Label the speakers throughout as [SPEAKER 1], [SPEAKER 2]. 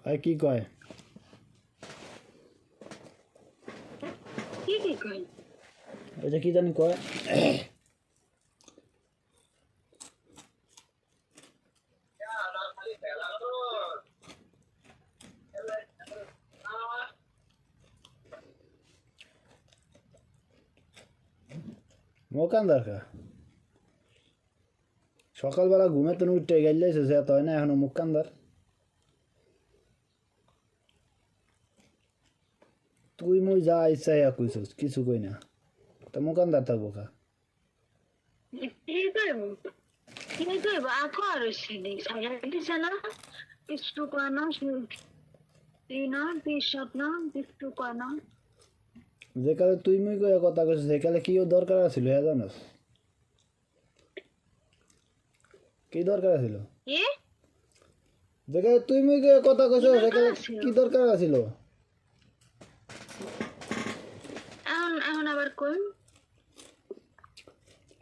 [SPEAKER 1] আর কি কয়
[SPEAKER 2] কি কয়
[SPEAKER 1] এটা কি জানি কয় মোকান্দার কা সকালবেলা ঘুমে তো উঠে গেলেছে সে তো হয় না এখনো মুকান্দার তুই মুই যা ইচ্ছা ইয়া কইছিস কিছু কই না তা মুকান্দার থাকবো কা
[SPEAKER 2] কি করব আকর সিনি সাইলেন্ট না কিছু কানা না পিছত না কিছু কানা
[SPEAKER 1] যে কালে তুই মুই কয়ে কথা কইছিস সে কালে কি দরকার ছিল হ্যাঁ জানোস কি দরকার ছিল
[SPEAKER 2] কি
[SPEAKER 1] যে কালে তুই মুই কয়ে কথা কইছিস সে কালে কি দরকার ছিল
[SPEAKER 2] এখন আবার কোন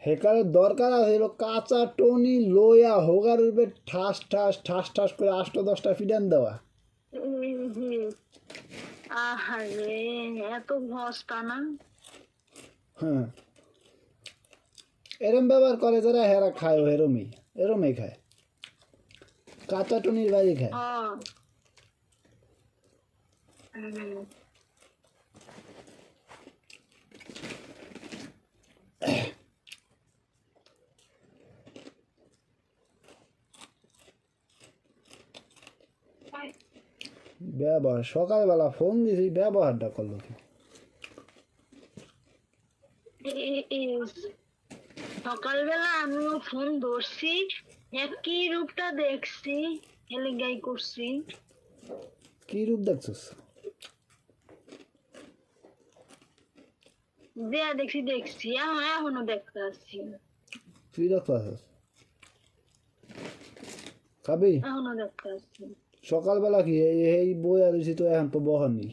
[SPEAKER 1] হেকালে দরকার ছিল কাঁচা টনি লইয়া হোগার উপরে ঠাস ঠাস ঠাস ঠাস করে 8-10টা ফিডান দেওয়া
[SPEAKER 2] আহারে এত ভস্তা না
[SPEAKER 1] হ্যাঁ এরম ব্যবহার করে যারা হেরা খায় এরমই খায় কাঁচা টনির বাড়ি খায় ব্যবহার সকালবেলা ফোন দিছি ব্যবহারটা করলো কি
[SPEAKER 2] সকালবেলা আমিও ফোন ধরছি একই রূপটা দেখছি এলিগাই করছি
[SPEAKER 1] কি রূপ দেখছিস
[SPEAKER 2] দেখছি এখনো দেখতে আসছি
[SPEAKER 1] তুই দেখতে আসিস খাবি
[SPEAKER 2] এখনো দেখতে আসছি
[SPEAKER 1] সকালবেলা কি এই বই আর তো এখন তো বহর নেই